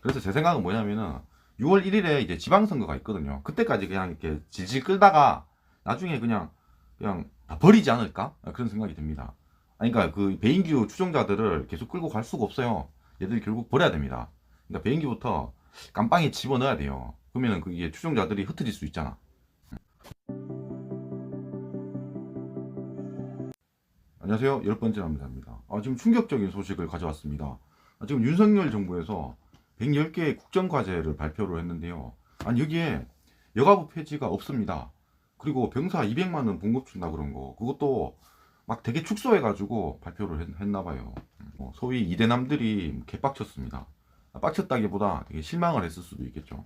그래서 제 생각은 뭐냐면은 6월 1일에 이제 지방선거가 있거든요. 그때까지 그냥 이렇게 질질 끌다가 나중에 그냥 다 버리지 않을까? 그런 생각이 듭니다. 아니, 그러니까 그 배인규 추종자들을 계속 끌고 갈 수가 없어요. 얘들이 결국 버려야 됩니다. 그러니까 배인규부터 깜빵에 집어넣어야 돼요. 그러면은 그게 추종자들이 흩어질 수 있잖아. 안녕하세요. 10번째 남자입니다. 지금 충격적인 소식을 가져왔습니다. 지금 윤석열 정부에서 110개의 국정과제를 발표를 했는데요. 아니, 여기에 여가부 폐지가 없습니다. 그리고 병사 200만원 봉급 준다 그런 거, 그것도 막 되게 축소해가지고 발표를 했나봐요. 소위 이대남들이 개빡쳤습니다. 빡쳤다기보다 되게 실망을 했을 수도 있겠죠.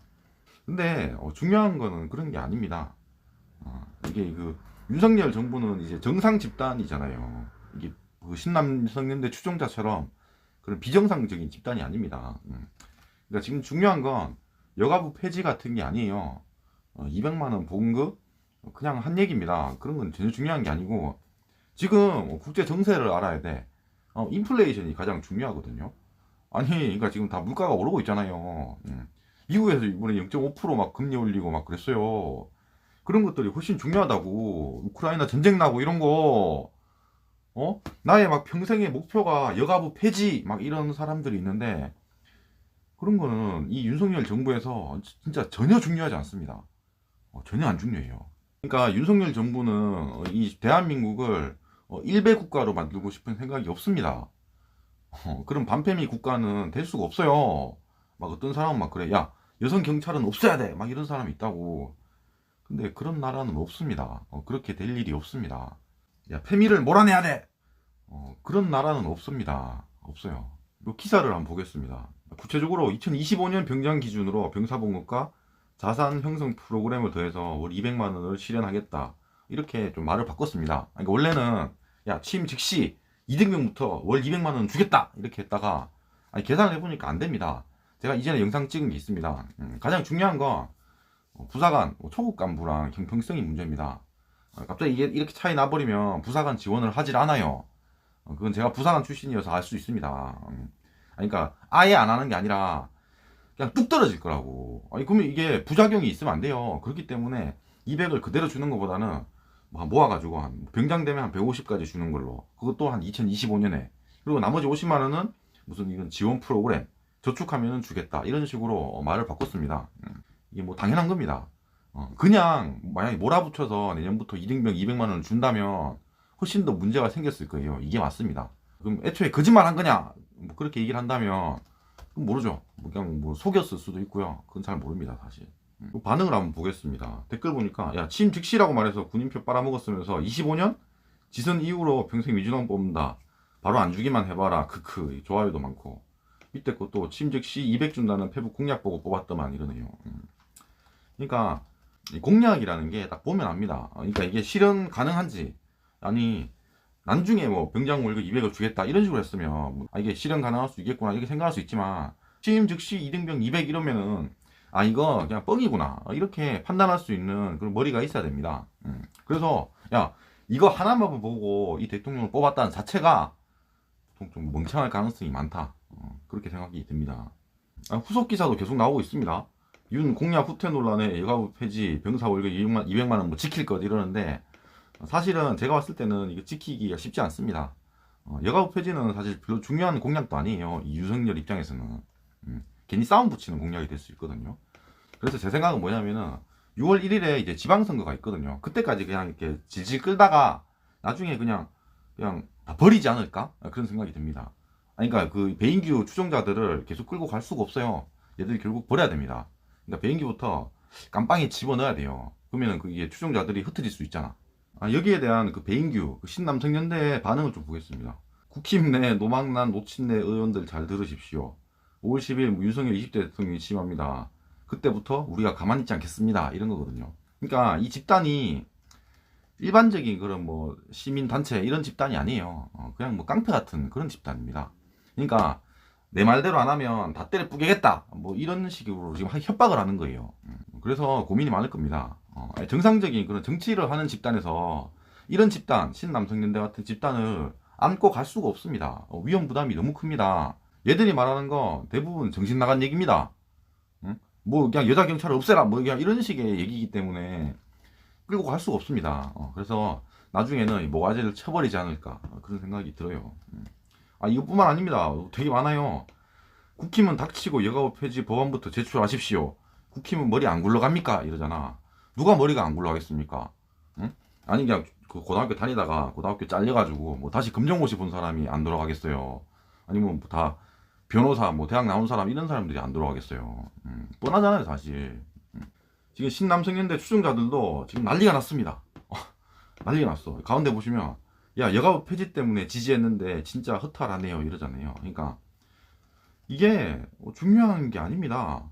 근데 중요한 거는 그런 게 아닙니다. 이게 그 윤석열 정부는 이제 정상 집단이잖아요. 이게 그 신남성년대 추종자처럼 그런 비정상적인 집단이 아닙니다. 그러니까 지금 중요한 건 여가부 폐지 같은 게 아니에요. 200만 원 봉급 그냥 한 얘기입니다. 그런 건 전혀 중요한 게 아니고 지금 국제 정세를 알아야 돼. 인플레이션이 가장 중요하거든요. 아니, 그러니까 지금 다 물가가 오르고 있잖아요. 미국에서 이번에 0.5%막 금리 올리고 막 그랬어요. 그런 것들이 훨씬 중요하다고. 우크라이나 전쟁 나고 이런 거, 나의 막 평생의 목표가 여가부 폐지, 막 이런 사람들이 있는데, 그런 거는 이 윤석열 정부에서 진짜 전혀 중요하지 않습니다. 전혀 안 중요해요. 그러니까 윤석열 정부는 이 대한민국을 일배 국가로 만들고 싶은 생각이 없습니다. 그런 반패미 국가는 될 수가 없어요. 막 어떤 사람은 막 그래. 야, 여성 경찰은 없어야 돼. 막 이런 사람이 있다고. 근데 그런 나라는 없습니다. 그렇게 될 일이 없습니다. 야, 패미를 몰아내야 돼. 그런 나라는 없습니다. 없어요. 이 기사를 한번 보겠습니다. 구체적으로 2025년 병장 기준으로 병사봉급과 자산 형성 프로그램을 더해서 월 200만 원을 실현하겠다. 이렇게 좀 말을 바꿨습니다. 그러니까 원래는 야, 취임 즉시 이등병부터 월 200만 원 주겠다. 이렇게 했다가 계산을 해보니까 안 됩니다. 제가 이전에 영상 찍은 게 있습니다. 가장 중요한 건 부사관, 초급 간부랑 형평성이 문제입니다. 갑자기 이게 이렇게 차이 나버리면 부사관 지원을 하질 않아요. 그건 제가 부사관 출신이어서 알 수 있습니다. 그러니까 아예 안 하는 게 아니라 그냥 뚝 떨어질 거라고. 그러면 이게 부작용이 있으면 안 돼요. 그렇기 때문에 200을 그대로 주는 것보다는 모아가지고 한 병장 되면 한 150까지 주는 걸로. 그것도 한 2025년에. 그리고 나머지 50만 원은 무슨 이런 지원 프로그램 저축하면 주겠다. 이런 식으로 말을 바꿨습니다. 이게 뭐 당연한 겁니다. 그냥 만약에 몰아붙여서 내년부터 이등병 200만 원을 준다면 훨씬 더 문제가 생겼을 거예요. 이게 맞습니다. 그럼 애초에 거짓말 한 거냐? 뭐 그렇게 얘기를 한다면 그럼 모르죠. 그냥 뭐 속였을 수도 있고요. 그건 잘 모릅니다, 사실. 반응을 한번 보겠습니다. 댓글 보니까 야, 취임 즉시라고 말해서 군인표 빨아먹었으면서 25년 지선 이후로 평생 위준왕 뽑는다. 바로 안 주기만 해봐라. 크크. 좋아요도 많고. 밑에 것도 취임 즉시 200 준다는 페북 공약 보고 뽑았더만 이러네요. 그러니까 공약이라는 게 딱 보면 압니다. 그러니까 이게 실현 가능한지, 아니 나중에 뭐 병장 월급 200을 주겠다 이런 식으로 했으면 이게 실현 가능할 수 있겠구나 이렇게 생각할 수 있지만 취임 즉시 이등병 200 이러면은 이거 그냥 뻥이구나 이렇게 판단할 수 있는 그런 머리가 있어야 됩니다. 그래서 야, 이거 하나만 보고 이 대통령을 뽑았다는 자체가 좀 멍청할 가능성이 많다. 그렇게 생각이 듭니다. 후속 기사도 계속 나오고 있습니다. 윤 공약 후퇴 논란에 여가부 폐지, 병사 월급 200만 원 뭐 지킬 것 이러는데 사실은 제가 봤을 때는 이거 지키기가 쉽지 않습니다. 여가부 폐지는 사실 별로 중요한 공약도 아니에요. 이 윤석열 입장에서는 괜히 싸움 붙이는 공약이 될 수 있거든요. 그래서 제 생각은 뭐냐면은 6월 1일에 이제 지방선거가 있거든요. 그때까지 그냥 이렇게 질질 끌다가 나중에 그냥 다 버리지 않을까? 그런 생각이 듭니다. 그러니까 그 배인규 추종자들을 계속 끌고 갈 수가 없어요. 얘들이 결국 버려야 됩니다. 그러니까 배인규부터 깜빵에 집어넣어야 돼요. 그러면은 그게 추종자들이 흩어질 수 있잖아. 여기에 대한 그 배인규, 그 신남성년대의 반응을 좀 보겠습니다. 국힘 내 노망난 노친내 의원들 잘 들으십시오. 5월 10일 윤석열 20대 대통령이 취임합니다. 그때부터 우리가 가만히 있지 않겠습니다. 이런 거거든요. 그러니까 이 집단이 일반적인 그런 뭐 시민단체 이런 집단이 아니에요. 그냥 뭐 깡패 같은 그런 집단입니다. 그러니까 내 말대로 안 하면 다 때려 부개겠다. 뭐 이런 식으로 지금 협박을 하는 거예요. 그래서 고민이 많을 겁니다. 정상적인 그런 정치를 하는 집단에서 이런 집단, 신남성년대 같은 집단을 안고 갈 수가 없습니다. 위험 부담이 너무 큽니다. 얘들이 말하는 거 대부분 정신 나간 얘기입니다. 응? 뭐 그냥 여자 경찰을 없애라 뭐 그냥 이런 식의 얘기이기 때문에 끌고 갈 수가 없습니다. 그래서 나중에는 이 모가지를 쳐버리지 않을까 그런 생각이 들어요. 이것뿐만 아닙니다. 되게 많아요. 국힘은 닥치고 여가부 폐지 법안부터 제출하십시오. 국힘은 머리 안 굴러갑니까? 이러잖아. 누가 머리가 안 굴러가겠습니까? 응? 아니 그냥 그 고등학교 다니다가 고등학교 잘려가지고 뭐 다시 검정고시 본 사람이 안 돌아가겠어요. 아니면 뭐다 변호사 뭐 대학 나온 사람 이런 사람들이 안 돌아가겠어요. 뻔하잖아요 사실. 지금 신남성연대 추종자들도 지금 난리가 났습니다. 난리가 났어. 가운데 보시면 야 여가부 폐지 때문에 지지했는데 진짜 허탈하네요 이러잖아요. 그러니까 이게 중요한 게 아닙니다.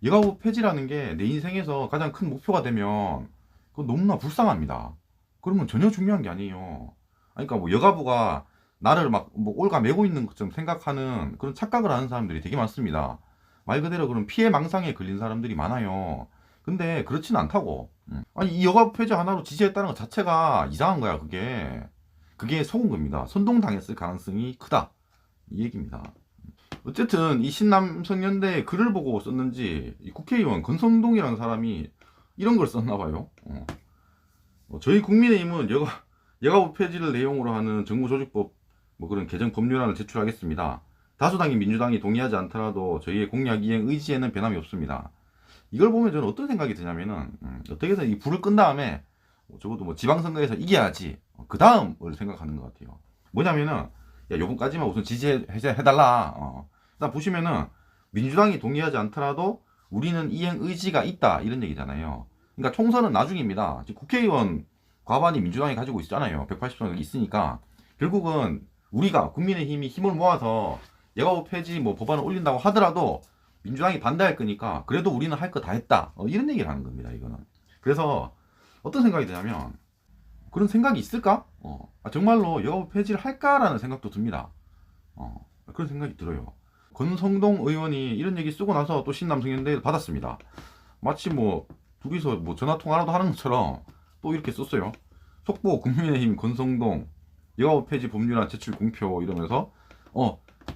여가부 폐지라는 게 내 인생에서 가장 큰 목표가 되면 그건 너무나 불쌍합니다. 그러면 전혀 중요한 게 아니에요. 그러니까 뭐 여가부가 나를 막 뭐 올가매고 있는 것처럼 생각하는 그런 착각을 하는 사람들이 되게 많습니다. 말 그대로 그런 피해 망상에 걸린 사람들이 많아요. 근데 그렇지는 않다고. 아니 이 여가부 폐지 하나로 지지했다는 것 자체가 이상한 거야. 그게 속은 겁니다. 선동당했을 가능성이 크다 이 얘기입니다. 어쨌든 이 신남성연대 글을 보고 썼는지 이 국회의원 권성동이라는 사람이 이런 걸 썼나 봐요. 저희 국민의힘은 여가부 폐지를 내용으로 하는 정부조직법 뭐 그런 개정 법률안을 제출하겠습니다. 다수당인 민주당이 동의하지 않더라도 저희의 공약 이행 의지에는 변함이 없습니다. 이걸 보면 저는 어떤 생각이 드냐면은 어떻게든 이 불을 끈 다음에 적어도 뭐 지방선거에서 이겨야지 그 다음을 생각하는 것 같아요. 뭐냐면은 야 요번까지만 우선 지지해달라. 일단 보시면은 민주당이 동의하지 않더라도 우리는 이행 의지가 있다 이런 얘기잖아요. 그러니까 총선은 나중입니다. 지금 국회의원 과반이 민주당이 가지고 있잖아요. 180석 있으니까 결국은 우리가 국민의힘이 힘을 모아서 여가부 폐지 뭐 법안을 올린다고 하더라도 민주당이 반대할 거니까 그래도 우리는 할 거 다 했다 이런 얘기를 하는 겁니다. 이거는 그래서 어떤 생각이 드냐면 그런 생각이 있을까? 정말로 여가부 폐지를 할까라는 생각도 듭니다. 그런 생각이 들어요. 권성동 의원이 이런 얘기 쓰고 나서 또 신남성연대를 받았습니다. 마치 뭐 둘이서 뭐 전화통화라도 하는 것처럼 또 이렇게 썼어요. 속보 국민의힘 권성동 여가부 폐지 법률안 제출 공표 이러면서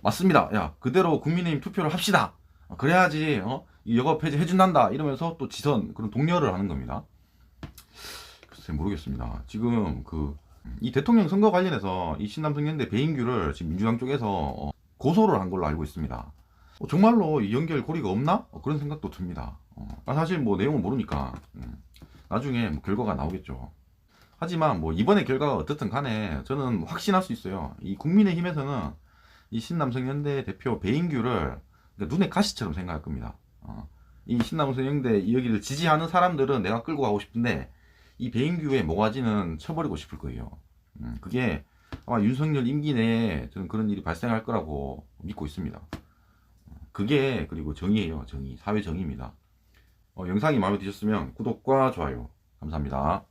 맞습니다. 야 그대로 국민의힘 투표를 합시다. 그래야지 이 여가부 폐지 해준단다 이러면서 또 지선 그런 독려를 하는 겁니다. 글쎄 모르겠습니다. 지금 이 대통령 선거 관련해서 이 신남성연대 배인규를 지금 민주당 쪽에서 고소를 한 걸로 알고 있습니다. 정말로 이 연결 고리가 없나? 그런 생각도 듭니다. 사실 뭐 내용을 모르니까 나중에 뭐 결과가 나오겠죠. 하지만 뭐 이번에 결과가 어떻든 간에 저는 확신할 수 있어요. 이 국민의힘에서는 이 신남성연대 대표 배인규를 눈에 가시처럼 생각할 겁니다. 이 신남성연대 여기를 지지하는 사람들은 내가 끌고 가고 싶은데 이 배인규의 모가지는 쳐버리고 싶을 거예요. 그게 아마 윤석열 임기 내에 저는 그런 일이 발생할 거라고 믿고 있습니다. 그게 그리고 정의예요. 정의. 사회 정의입니다. 영상이 마음에 드셨으면 구독과 좋아요 감사합니다.